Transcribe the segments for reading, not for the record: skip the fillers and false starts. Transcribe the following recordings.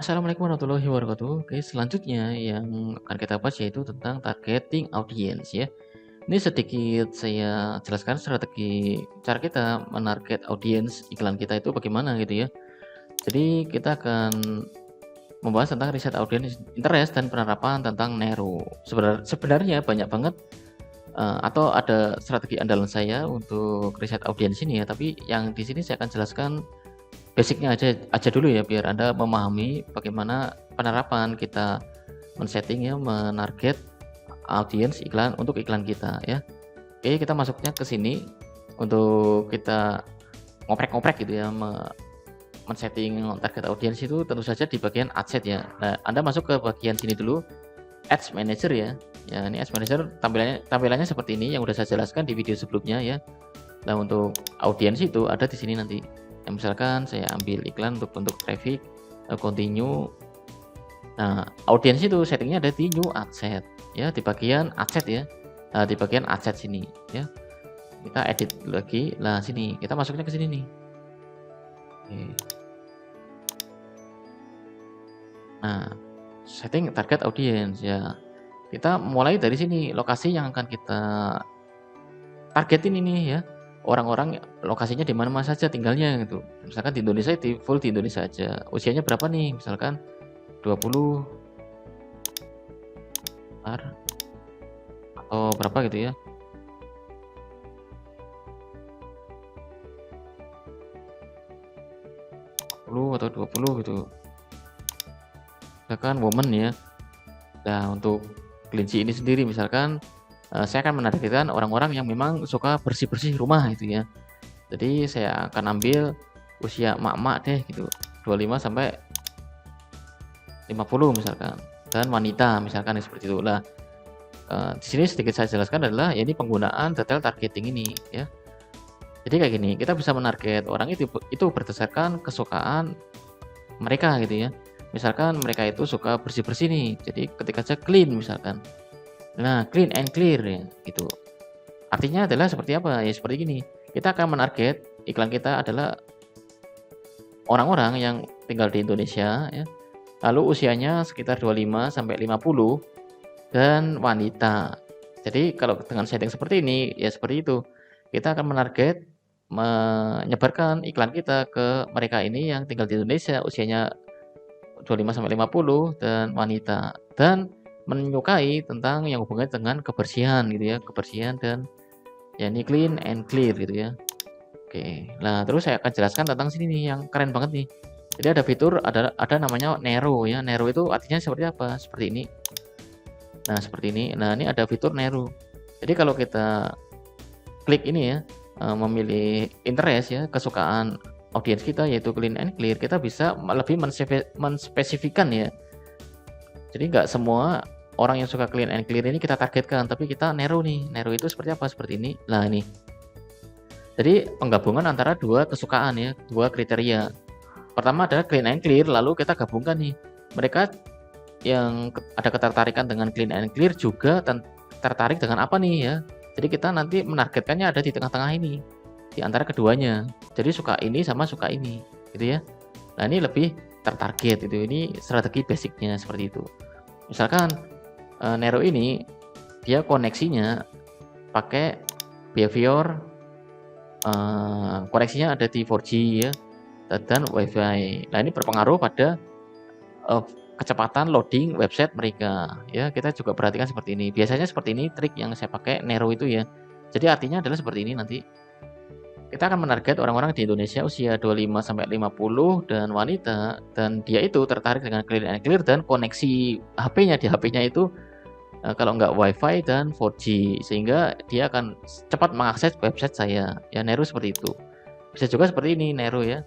Assalamualaikum warahmatullahi wabarakatuh. Oke, selanjutnya yang akan kita bahas yaitu tentang targeting audience ya. Ini sedikit saya jelaskan strategi cara kita menarget audiens iklan kita itu bagaimana gitu ya. Jadi kita akan membahas tentang riset audiens interest dan penerapan tentang Nero. Sebenarnya banyak banget atau ada strategi andalan saya untuk riset audiens ini ya, tapi yang di sini saya akan jelaskan basicnya aja dulu ya, biar Anda memahami bagaimana penerapan kita men-setting ya, menarget audiens iklan untuk iklan kita ya. Oke, kita masuknya ke sini untuk kita ngoprek-ngoprek gitu ya, men-setting target audiens itu tentu saja di bagian ad set ya. Nah, Anda masuk ke bagian sini dulu, Ads Manager ya. Ya, ini Ads Manager tampilannya seperti ini yang udah saya jelaskan di video sebelumnya ya. Nah, untuk audiens itu ada di sini nanti. Ya, misalkan saya ambil iklan untuk bentuk traffic, continue. Nah, audiens itu settingnya ada di new ad set ya, di bagian ad set ya. Nah, di bagian ad set sini ya. Kita edit lagi. Nah, sini kita masuknya ke sini nih. Oke. Nah, setting target audience ya. Kita mulai dari sini, lokasi yang akan kita targetin ini ya. Orang-orang lokasinya di mana-mana saja tinggalnya gitu. Misalkan di Indonesia itu full di Indonesia aja. Usianya berapa nih? Misalkan 20 atau berapa gitu ya. 10 atau 20 gitu. Misalkan woman ya. Nah, untuk kelinci ini sendiri misalkan saya akan menargetkan orang-orang yang memang suka bersih-bersih rumah gitu ya. Jadi saya akan ambil usia emak-emak deh gitu, 25 sampai 50 misalkan, dan wanita misalkan seperti itu. Nah, di sini sedikit saya jelaskan adalah ya ini penggunaan detail targeting ini ya. Jadi kayak gini, kita bisa menarget orang itu berdasarkan kesukaan mereka gitu ya. Misalkan mereka itu suka bersih-bersih nih, jadi ketika saya clean misalkan. Nah, clean and clear ya gitu. Artinya adalah seperti apa? Ya seperti gini. Kita akan menarget iklan kita adalah orang-orang yang tinggal di Indonesia ya. Lalu usianya sekitar 25 sampai 50 dan wanita. Jadi kalau dengan setting seperti ini ya seperti itu. Kita akan menarget menyebarkan iklan kita ke mereka ini yang tinggal di Indonesia, usianya 25 sampai 50 dan wanita, dan menyukai tentang yang hubungannya dengan kebersihan gitu ya, kebersihan dan ya ini clean and clear gitu ya. Oke. Nah, terus saya akan jelaskan tentang sini nih yang keren banget nih. Jadi ada fitur ada namanya Nero ya. Nero itu artinya seperti apa? Seperti ini. Nah, seperti ini. Nah, ini ada fitur Nero. Jadi kalau kita klik ini ya, memilih interest ya, kesukaan audiens kita yaitu clean and clear, kita bisa lebih menspesifikan ya. Jadi nggak semua orang yang suka clean and clear ini kita targetkan, tapi kita Nero nih. Nero itu seperti apa? Seperti ini. Nah, ini. Jadi penggabungan antara dua kesukaan ya, dua kriteria. Pertama adalah clean and clear, lalu kita gabungkan nih. Mereka yang ada ketertarikan dengan clean and clear juga tertarik dengan apa nih ya. Jadi kita nanti menargetkannya ada di tengah-tengah ini, di antara keduanya. Jadi suka ini sama suka ini, gitu ya. Nah, ini lebih tertarget itu. Ini strategi basicnya seperti itu. Misalkan Nero ini dia koneksinya pakai behavior koneksinya ada di 4G ya dan WiFi. Nah, ini berpengaruh pada kecepatan loading website mereka ya. Kita juga perhatikan seperti ini. Biasanya seperti ini trik yang saya pakai Nero itu ya. Jadi artinya adalah seperti ini nanti. Kita akan menarget orang-orang di Indonesia usia 25 sampai 50 dan wanita, dan dia itu tertarik dengan clean and clear dan koneksi HP-nya di HP-nya itu kalau nggak WiFi dan 4G, sehingga dia akan cepat mengakses website saya. Ya, Nero seperti itu. Bisa juga seperti ini Nero ya.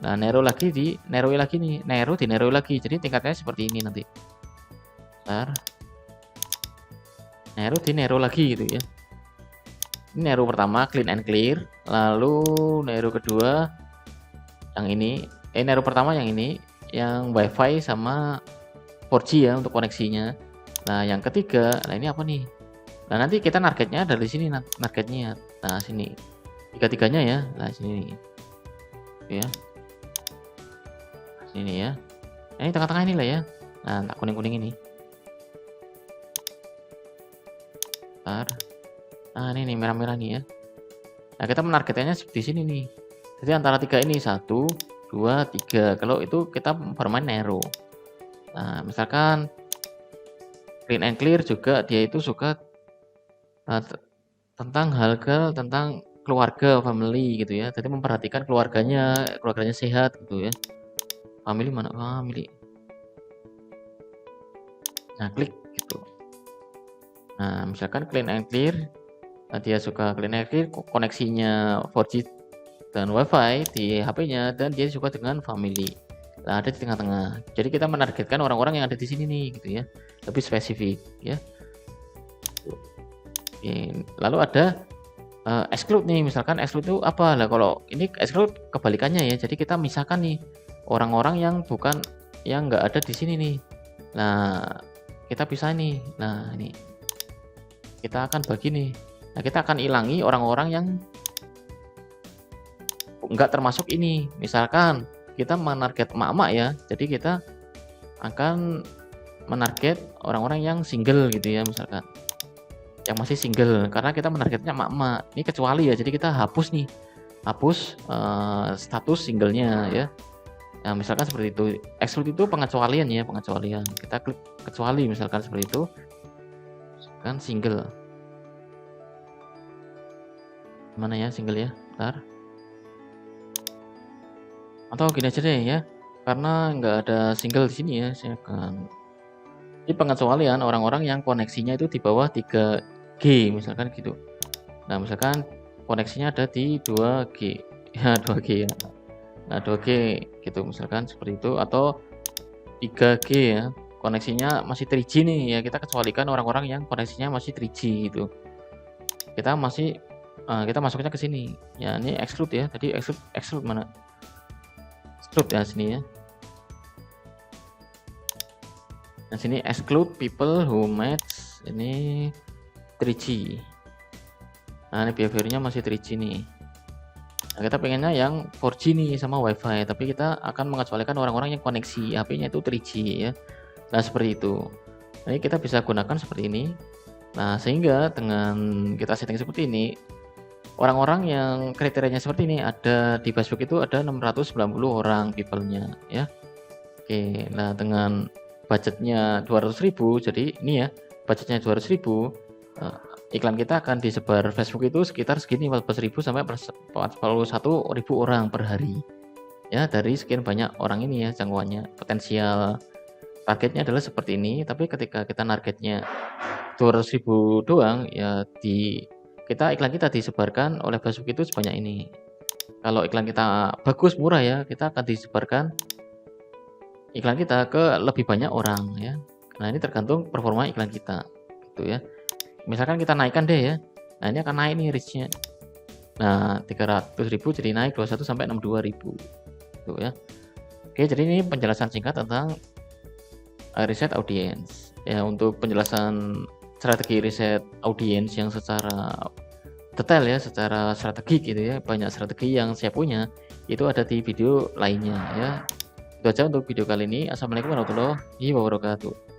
Nah, Nero lagi di Nero lagi nih, Nero di Nero lagi. Jadi tingkatnya seperti ini nanti. Bentar. Nero di Nero lagi gitu ya. Ini Nero pertama clean and clear, lalu Nero kedua yang ini, Nero pertama yang ini, yang WiFi sama 4G ya untuk koneksinya. Nah, yang ketiga, nah ini apa nih? Nah, nanti kita targetnya dari sini targetnya. Nah, sini. Tiga-tiganya ya. Nah, sini. Ya. Sini ya. Nah, ini tengah-tengah ini lah ya. Nah, tak kuning-kuning ini. Bentar. Nah, ini nih merah-merah nih ya. Nah, kita menargetnya di sini nih. Jadi antara 3 ini 1, 2, 3. Kalau itu kita bermain narrow. Nah, misalkan clean and clear juga dia itu suka tentang tentang keluarga, family gitu ya. Jadi memperhatikan keluarganya sehat gitu ya. Family mana? Family. Nah, klik gitu. Nah, misalkan clean and clear, dia suka clean and clear, koneksinya 4G dan WiFi di HP-nya, dan dia suka dengan family. Nah, ada di tengah-tengah. Jadi kita menargetkan orang-orang yang ada di sini nih gitu ya. Lebih spesifik ya. Oke. Lalu ada exclude nih, misalkan exclude itu apa? Lah kalau ini exclude kebalikannya ya. Jadi kita misalkan nih orang-orang yang nggak ada di sini nih. Nah, kita pisah nih. Nah, ini kita akan bagi nih. Nah, kita akan ilangi orang-orang yang nggak termasuk ini. Misalkan kita menarget emak-emak ya, jadi kita akan menarget orang-orang yang single gitu ya, misalkan yang masih single, karena kita menargetnya emak-emak. Ini kecuali ya, jadi kita hapus nih, status singlenya ya. Nah, misalkan seperti itu. Exclude itu pengecualian ya, pengecualian. Kita klik kecuali misalkan seperti itu, kan single. Mana ya single ya? Bentar. Atau gini aja deh ya, karena nggak ada single di sini ya, saya akan di pengecualian orang-orang yang koneksinya itu di bawah 3G misalkan gitu. Nah, misalkan koneksinya ada di 2G. Ya, 2G ya. Nah, 2G gitu misalkan seperti itu, atau 3G ya. Koneksinya masih 3G nih ya, kita kecualikan orang-orang yang koneksinya masih 3G gitu. Kita masuknya ke sini. Ya, ini exclude ya. Tadi exclude mana? Exclude ya sini ya. Nah, sini exclude people who match ini 3G. Nah, ini behaviornya masih 3G nih. Nah, kita pengennya yang 4G nih sama WiFi, tapi kita akan mengecualikan orang-orang yang koneksi HP-nya itu 3G ya. Nah, seperti itu. Nah, kita bisa gunakan seperti ini. Nah, sehingga dengan kita setting seperti ini, orang-orang yang kriterianya seperti ini ada di Facebook itu ada 690 orang people-nya ya. Oke, nah dengan budgetnya 200.000, jadi ini ya budgetnya 200.000, iklan kita akan disebar Facebook itu sekitar segini, 14.000 sampai 41.000 orang per hari ya, dari sekian banyak orang ini ya jangkauannya. Potensial targetnya adalah seperti ini, tapi ketika kita targetnya 200.000 doang ya, iklan kita disebarkan oleh Facebook itu sebanyak ini. Kalau iklan kita bagus, murah ya, kita akan disebarkan iklan kita ke lebih banyak orang ya. Nah, ini tergantung performa iklan kita gitu ya. Misalkan kita naikkan deh ya. Nah, ini akan naik nih reach-nya. Nah, 300.000 jadi naik 21 sampai 62.000 gitu ya. Oke, jadi ini penjelasan singkat tentang riset audience. Ya, untuk penjelasan strategi riset audience yang secara detail ya, secara strategi gitu ya, banyak strategi yang saya punya, itu ada di video lainnya ya. Itu aja untuk video kali ini. Assalamualaikum warahmatullahi wabarakatuh.